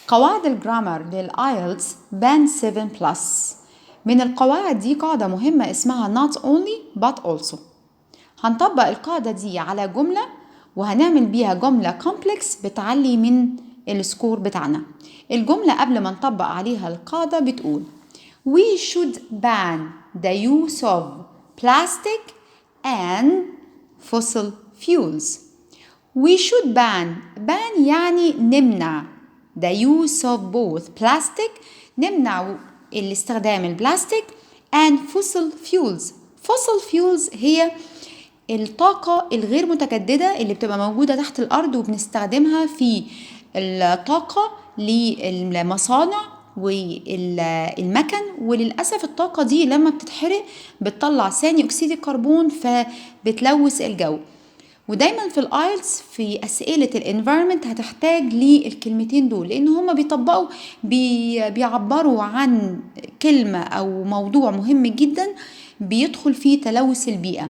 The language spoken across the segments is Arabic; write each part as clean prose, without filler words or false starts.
قواعد الجرامر للآيلتس بان 7 بلس. من القواعد دي قاعدة مهمة اسمها not only but also. هنطبق القاعدة دي على جملة وهنعمل بيها جملة complex بتعلي من السكور بتاعنا. الجملة قبل ما نطبق عليها القاعدة بتقول We should ban the use of plastic and fossil fuels. We should ban يعني نمنع the use of both plastic نمنع الاستخدام البلاستيك and fossil fuels. fossil fuels هي الطاقة الغير متجددة اللي بتبقى موجودة تحت الأرض وبنستخدمها في الطاقة للمصانع والمكن، وللأسف الطاقة دي لما بتتحرق بتطلع ثاني أكسيد الكربون فبتلوث الجو. ودايما في الآيلتس في أسئلة الانفيرمنت هتحتاج للكلمتين دول لأن هما بيعبروا عن كلمة أو موضوع مهم جدا بيدخل فيه تلوث البيئة.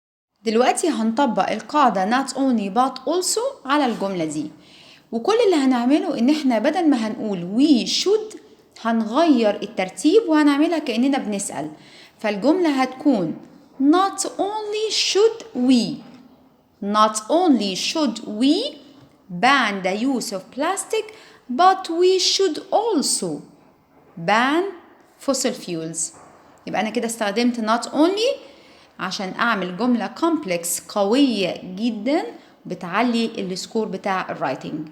دلوقتي هنطبق القاعدة not only but also على الجملة دي، وكل اللي هنعمله ان احنا بدل ما هنقول we should هنغير الترتيب وهنعملها كأننا بنسأل. فالجملة هتكون not only should we ban the use of plastic but we should also ban fossil fuels. يبقى أنا كده استخدمت not only عشان أعمل جملة complex قوية جدا بتعلي السكور بتاع الرايتنج.